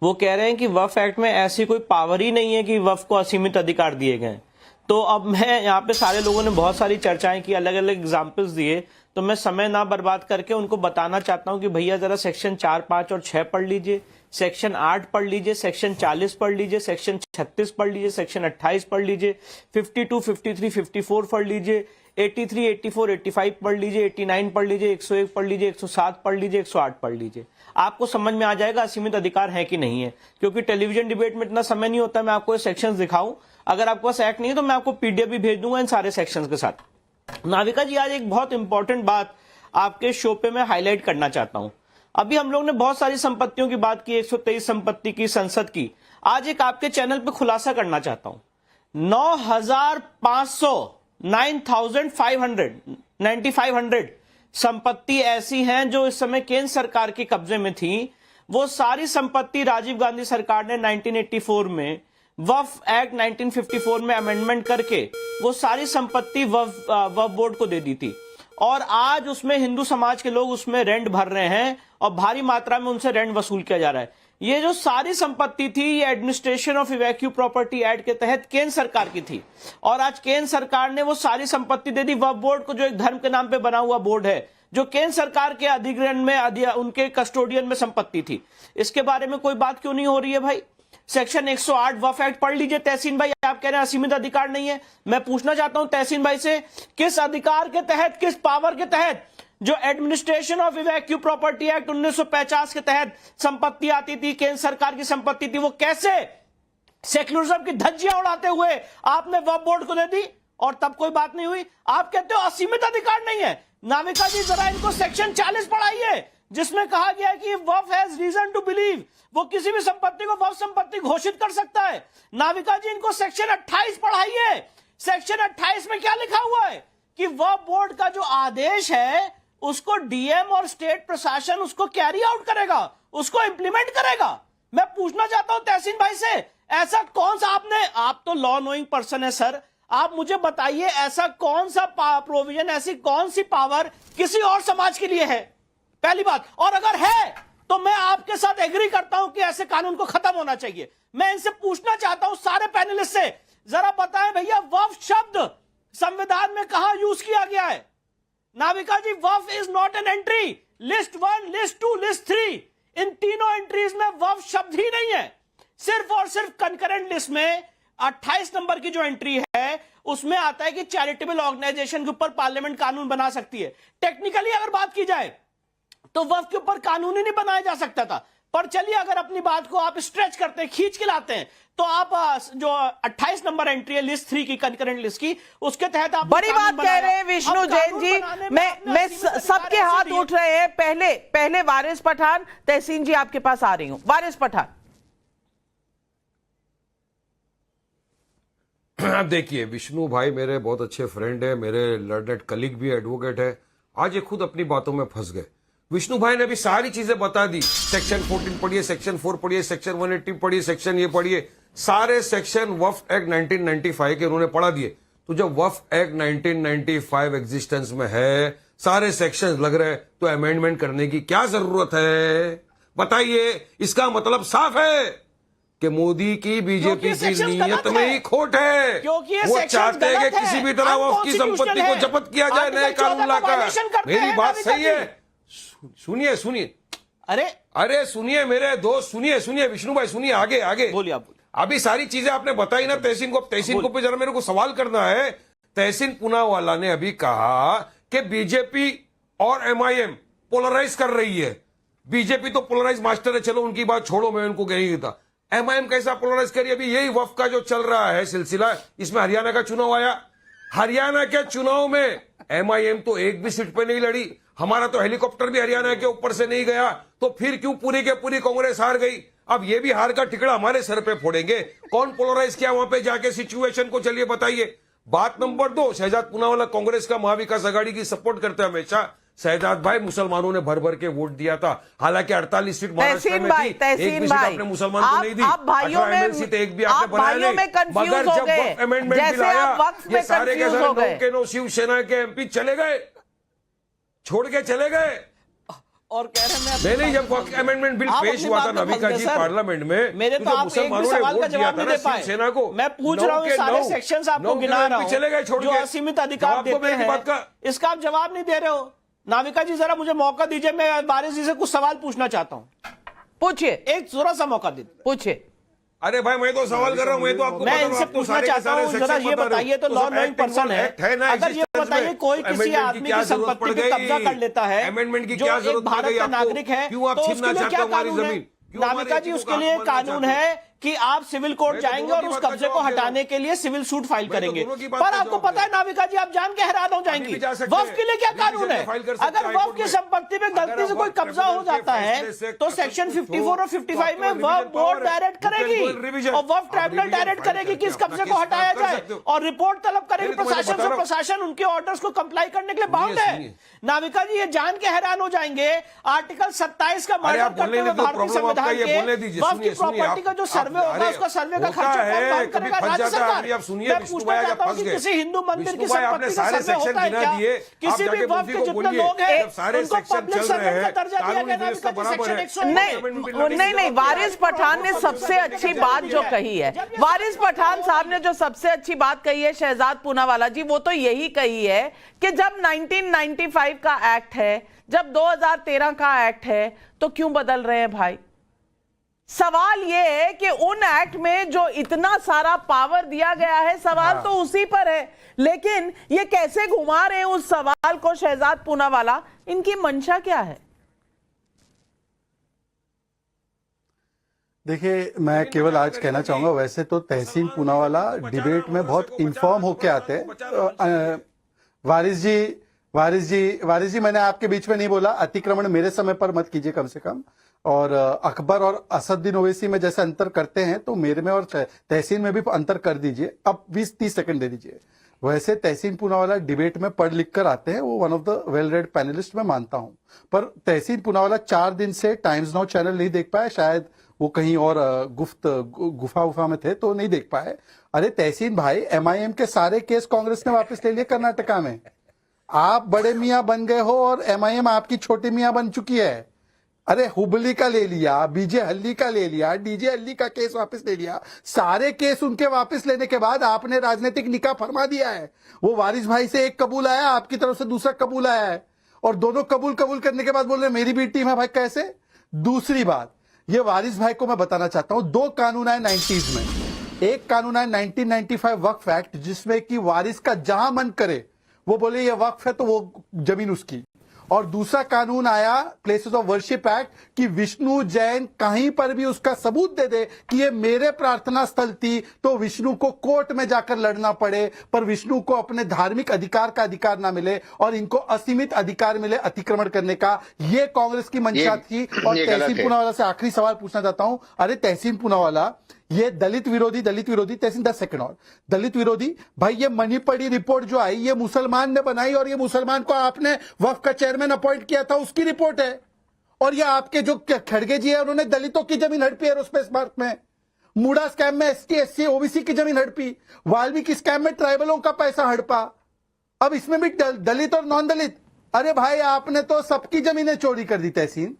वो कह रहे हैं कि वक्फ एक्ट में ऐसी कोई पावर ही नहीं है कि वक्फ को असीमित अधिकार दिए गए। तो अब मैं यहाँ पे सारे लोगों ने बहुत सारी चर्चाएं की, अलग अलग एग्जाम्पल्स दिए, तो मैं समय ना बर्बाद करके उनको बताना चाहता हूं कि भैया जरा सेक्शन 4, 5 और 6 पढ़ लीजिए, सेक्शन 8 पढ़ लीजिए, सेक्शन 40 पढ़ लीजिए, सेक्शन 36 पढ़ लीजिए, सेक्शन 28 पढ़ लीजिए, 52, 53, 54 पढ़ लीजिए, 83, 84, 85 पढ़ लीजिए, 89 पढ़ लीजिए, 101 पढ़ लीजिए, 107 पढ़ लीजिए, 108 पढ़ लीजिए। आपको समझ में आ जाएगा असीमित अधिकार है कि नहीं है। क्योंकि टेलीविजन डिबेट में इतना समय नहीं होता मैं आपको ये सेक्शंस दिखाऊं। अगर आपके पास एक्ट नहीं है तो मैं आपको पीडीएफ भी भेज दूंगा इन सारे सेक्शंस के साथ। नाविका जी, आज एक बहुत इंपॉर्टेंट बात आपके शो पे मैं हाईलाइट करना चाहता हूं। अभी हम लोग ने बहुत सारी संपत्तियों की बात की, 123 संपत्ति की, संसद की। आज एक आपके चैनल पे खुलासा करना चाहता हूं। 9,500 संपत्ति ऐसी हैं जो इस समय केंद्र सरकार के कब्जे में थी। वो सारी संपत्ति राजीव गांधी सरकार ने 1984 में वक्फ एक्ट 1954 में अमेंडमेंट करके वो सारी संपत्ति वक्फ बोर्ड को दे दी थी। और आज उसमें हिंदू समाज के लोग उसमें रेंट भर रहे हैं और भारी मात्रा में उनसे रेंट वसूल किया जा रहा है। ये जो सारी संपत्ति थी ये एडमिनिस्ट्रेशन ऑफ इवैक्यू प्रॉपर्टी एक्ट के तहत केंद्र सरकार की थी। और आज केंद्र सरकार ने वो सारी संपत्ति दे दी वक्फ बोर्ड को, जो एक धर्म के नाम पे बना हुआ बोर्ड है, जो केंद्र सरकार के अधिग्रहण में उनके कस्टोडियन में संपत्ति थी। इसके बारे में कोई बात क्यों नहीं हो रही है भाई? सेक्शन 108 वक्फ एक्ट पढ़ लीजिए। तहसीन भाई, आप कह रहे हैं असीमित अधिकार नहीं है। मैं पूछना चाहता हूं तहसीन भाई से, किस अधिकार के तहत, किस पावर के तहत जो एडमिनिस्ट्रेशन ऑफ इवैक्यू प्रॉपर्टी एक्ट 1950 के तहत संपत्ति आती थी, केंद्र सरकार की संपत्ति थी, वो कैसे सेक्युलरिज्म की धज्जियां उड़ाते हुए आपने वक्फ बोर्ड को दे दी और तब कोई बात नहीं हुई? आप कहते हो असीमित अधिकार नहीं है। नाविका जी, जरा इनको सेक्शन 40 पढ़ाइए जिसमें कहा गया है कि वक्फ हैज रीजन टू बिलीव, वो किसी भी संपत्ति को वक्फ संपत्ति घोषित कर सकता है। नाविका जी, इनको सेक्शन 28 पढ़ाइए। सेक्शन 28 में क्या लिखा हुआ है कि वक्फ बोर्ड का जो आदेश है उसको डीएम और स्टेट प्रशासन उसको कैरी आउट करेगा, उसको इंप्लीमेंट करेगा। मैं पूछना चाहता हूं तहसीन भाई से, ऐसा कौन सा आप तो लॉ नोइंग पर्सन है सर, आप मुझे बताइए ऐसा कौन सा प्रोविजन, ऐसी कौन सी पावर किसी और समाज के लिए है? पहली बात। और अगर है तो मैं आपके साथ एग्री करता हूं कि ऐसे कानून को खत्म होना चाहिए। मैं इनसे पूछना चाहता हूं सारे पैनलिस्ट से, जरा बताएं भैया वक्फ शब्द संविधान में कहां यूज किया गया है? Navika ji, waqf is not an entry. List 1, list 2, list 3, इन तीनों एंट्रीज में वक्फ शब्द ही नहीं है। सिर्फ और सिर्फ कंकरेंट लिस्ट में 28 नंबर की जो एंट्री है उसमें आता है कि चैरिटेबल ऑर्गेनाइजेशन के ऊपर पार्लियामेंट कानून बना सकती है। टेक्निकली अगर बात की जाए तो वक्फ के ऊपर कानून ही नहीं बनाया जा सकता था। पर चलिए, अगर अपनी बात को आप स्ट्रेच करते हैं, खींच के लाते हैं, तो आप जो 28 नंबर एंट्री है लिस्ट 3 की, कंकरेंट लिस्ट की, उसके तहत आप बड़ी बात कह रहे हैं विष्णु जैन जी। मैं सबके हाथ उठ रहे हैं। पहले वारिस पठान, तहसीन जी आपके पास आ रही हूं। वारिस पठान, आप देखिए, विष्णु भाई मेरे बहुत अच्छे फ्रेंड है, मेरे लर्नेड कलीग भी, एडवोकेट है। आज ये खुद अपनी बातों में फंस गए। विष्णु भाई ने अभी सारी चीजें बता दी। सेक्शन 14 पढ़िए, सेक्शन 4 पढ़िए, सेक्शन 180 पढ़िए, सेक्शन ये पढ़िए, सारे सेक्शन वक्फ एक्ट 1995 के उन्होंने पढ़ा दिए। तो जब वक्फ एक्ट 1995 एग्जिस्टेंस में है, सारे सेक्शन लग रहे, तो अमेंडमेंट करने की क्या जरूरत है? बताइए। इसका मतलब साफ है कि मोदी की, बीजेपी की नीयत में ही खोट है। वो चाहते हैं कि किसी भी तरह वक्फ की संपत्ति को जब्त किया जाए नए कानून लाकर। मेरी बात सही है। सुनिए। अरे सुनिए मेरे दोस्त, सुनिए विष्णु भाई, सुनिए। आगे बोलिए आप। अभी सारी चीजें आपने बताई ना तहसीन को पे जरा मेरे को सवाल करना है। तहसीन पूनावाला ने अभी कहा कि बीजेपी और एमआईएम पोलराइज कर रही है। बीजेपी तो पोलराइज मास्टर है, चलो उनकी बात छोड़ो, मैं उनको कह ही था। एमआईएम कैसा पोलराइज करी? अभी यही वक्फ का जो चल रहा है सिलसिला, इसमें हरियाणा का चुनाव आया। हरियाणा के चुनाव में एमआईएम तो एक भी सीट पे नहीं लड़ी। हमारा तो हेलीकॉप्टर भी हरियाणा के ऊपर से नहीं गया। तो फिर क्यों पूरी के पूरी कांग्रेस हार गई? अब ये भी हार का टिकड़ा हमारे सर पे फोड़ेंगे। कौन पोलराइज किया वहां पे जाके सिचुएशन को? चलिए बताइए। बात नंबर 2, शहजाद पूनावाला कांग्रेस का महाविकास आघाड़ी की सपोर्ट करते हैं हमेशा। शहजाद भाई, मुसलमानों ने भर भर के वोट दिया था, हालांकि 48 सीट महाराष्ट्र में थी, एक भी सीट आपने मुसलमान को नहीं दी। 18 एमएलसी थे, एक भी आपने बनाया नहीं। मगर जब वक्फ अमेंडमेंट बिल आया, ये सारे के सारे 9 शिवसेना के एमपी चले गए, छोड़ के चले गए। और कह रहे हैं मैं नहीं जब अमेंडमेंट बिल आप पेश अपनी हुआ बात था में फंस नाविका गए, जी सर। पार्लियामेंट में, मेरे तो आप एक भी सवाल का जवाब नहीं दे पाए। शिवसेना को मैं पूछ रहा हूँ, सारे सेक्शंस आपको गिना रहा हूँ चले गए छोड़ जो के। असीमित अधिकार जवाब दो देते मेरी बात का। हैं, इसका आप जवाब नहीं दे रहे हो। नाविका जी जरा मुझे मौका दीजिए, मैं वारिस जी से कुछ सवाल पूछना चाहता हूँ। पूछिए, एक थोड़ा सा मौका दीजिए। पूछिए। अरे भाई मैं तो सवाल कर रहा हूँ, मैं तो आपको मैं बता रहा हूँ, इनसे आप तो पूछना सारे के चाहता सारे हूँ, सेक्शन जरा ये बता रहे हो। बताइए, तो तो लॉ सब नोइंग एक्ट पर्सन है, ना अगर ये existence बताइए में, कोई किसी amendment आदमी क्या की जरूरत संपत्ति पड़ पे गई? कब्जा कर लेता है, अमेंडमेंट की जो क्या एक जरूरत पड़ भारत गई का आपको? नागरिक है, क्यों आप तो छीनना उसके लिए चाहते क्या हो हमारी कानून है? जमीन? क्यों हमारे नाविका जी, को उसके लिए कानून कानून बनाना है कि आप सिविल कोर्ट मैं तो जाएंगे दोनों और की उस बात का कब्जे को जवाब दे रहा हटाने के लिए सिविल सूट फाइल मैं तो करेंगे। दोनों की बात पर का आपको जवाब पता है दे नाविका जी, आप जान के हैरान हो अभी जाएंगी, भी जा सकते वक्फ हैं। के लिए क्या अभी भी कानून जाके है? फाइल कर सकते अगर हैं वक्फ हाईकोर्ट की में। संपत्ति पे गलती अगर से कोई वक्फ कब्जा हो ट्रिब्यूनल के जाता है फैसले से तो कसम सेक्शन कुछ 54 और हो, 55 में तो आपके वक्फ पास बोर्ड रिवीजन डायरेक्ट पावर है। करेगी You can go revision। और वक्फ आप ट्राइब्यूनल रिवीजन डायरेक्ट फाइल करेगी कि इस करके कब्जे अपना को केस हटाया प्राप्त कर जाए सकते हो। और रिपोर्ट तलब करेगी नहीं, तो मैं प्रशासन बता से। रहा हूं। प्रशासन उनके ऑर्डर्स को कंप्लाई करने के लिए बाउंड है। सुनिए। नाविका जी, ये जान के हैरान हो जाएंगे, आर्टिकल 27 का अरे मर्डर आप बोलने करते हुए दीजिए, भारतीय प्रॉब्लम आपका संविधान ये बोलने के दीजिए। वक्फ की सुनिए, सुनिए, प्रॉपर्टी का जो सर्वे होगा, अरे, उसका सर्वे का होता खर्चा है, कौन वहन कभी करेगा? फंस राज्य जाता है। सरकार। अभी आप सुनिए, मैं विष्णु पूछना भाई, चाहता आप हूं फंस कि गए। किसी हिंदू मंदिर की विष्णु भाई, आपने संपत्ति का सारे सर्वे सेक्शन होता है गिना क्या? दिए। किसी आप भी जाके वक्फ मुफ्ती के को जितने बोलिए, लोग हैं जब सारे उनको सेक्शन पब्लिक चल सर्वेंट रहे का हैं, दर्जा दिया कानूनी गया। व्यवस्था नाविका जी, बराबर है। सेक्शन नहीं, वारिस पठान ने सबसे अच्छी बात जो कही है, वारिस पठान साहब ने जो सबसे अच्छी बात कही है शहजाद पूनावाला जी, वो तो यही कही है कि जब 1995 का एक्ट है, जब 2013 का एक्ट है, तो क्यों बदल रहे हैं भाई? सवाल यह है कि उन एक्ट में जो इतना सारा पावर दिया गया है, सवाल तो उसी पर है, लेकिन ये कैसे घुमा रहे हैं उस सवाल को शहजाद पूनावाला? इनकी मंशा क्या है? देखिए, मैं केवल आज कहना चाहूंगा, वैसे तो तहसीन पूनावाला डिबेट में बहुत इन्फॉर्म होके आते हैं। वारिस जी, मैंने आपके बीच में नहीं बोला, अतिक्रमण मेरे समय पर मत कीजिए कम से कम। और अकबर और असदुद्दीन ओवैसी में जैसे अंतर करते हैं, तो मेरे में और तहसीन में भी अंतर कर दीजिए। अब 20-30 सेकंड दे दीजिए। वैसे तहसीन पूनावाला डिबेट में पढ़ लिख कर आते हैं, वो one of the well read panelist मैं मानता हूं। पर तहसीन पूनावाला 4 दिन से टाइम्स नाउ चैनल नहीं देख पाया, शायद वो कहीं और गुफा में थे तो नहीं देख पाए। अरे तहसीन भाई, एमआईएम के सारे केस कांग्रेस ने वापस ले लिए कर्नाटका में। आप बड़े मियां बन गए हो और एमआईएम आपकी छोटी मियां बन चुकी है। अरे हुबली का ले लिया, बीजे हल्ली का ले लिया, डीजे हल्ली का केस वापस ले लिया। सारे केस उनके वापस लेने के बाद आपने राजनीतिक निकाह फरमा दिया है। वो वारिस भाई से एक कबूल आया, आपकी तरफ से दूसरा कबूल आया है, और दोनों कबूल करने के बाद बोल रहे मेरी भी टीम है। भाई कैसे? दूसरी बात, ये वारिस भाई को मैं बताना चाहता हूं, 2 कानून आए 90s में। एक कानून आया 1995 वक्फ एक्ट, जिसमें कि वारिस का जहां मन करे वो बोले ये वक्फ है तो वो जमीन उसकी। और दूसरा कानून आया प्लेसेस ऑफ वर्शिप एक्ट, कि विष्णु जैन कहीं पर भी उसका सबूत दे दे कि ये मेरे प्रार्थना स्थल थी, तो विष्णु को कोर्ट में जाकर लड़ना पड़े, पर विष्णु को अपने धार्मिक अधिकार का अधिकार ना मिले और इनको असीमित अधिकार मिले अतिक्रमण करने का। ये कांग्रेस की मंशा थी। और तहसीन पूनावाला से आखिरी सवाल पूछना चाहता हूं। अरे तहसीन पूनावाला, ये दलित विरोधी तहसीन 10 सेकंड और दलित विरोधी भाई, ये मणिपड़ी रिपोर्ट जो आई, ये मुसलमान ने बनाई और ये मुसलमान को आपने वक्फ का चेयरमैन अपॉइंट किया था, उसकी रिपोर्ट है। और ये आपके जो खड़गे जी है, उन्होंने दलितों की जमीन हड़पी एरोस्पेस पार्क में। मूडा स्कैम में एसटी एससी ओबीसी की जमीन हड़पी। वाल्मीकि स्कैम में ट्राइबलों का पैसा हड़पा। अब इसमें भी दलित और नॉन दलित। अरे भाई, आपने तो सबकी जमीनें चोरी कर दी तहसीन।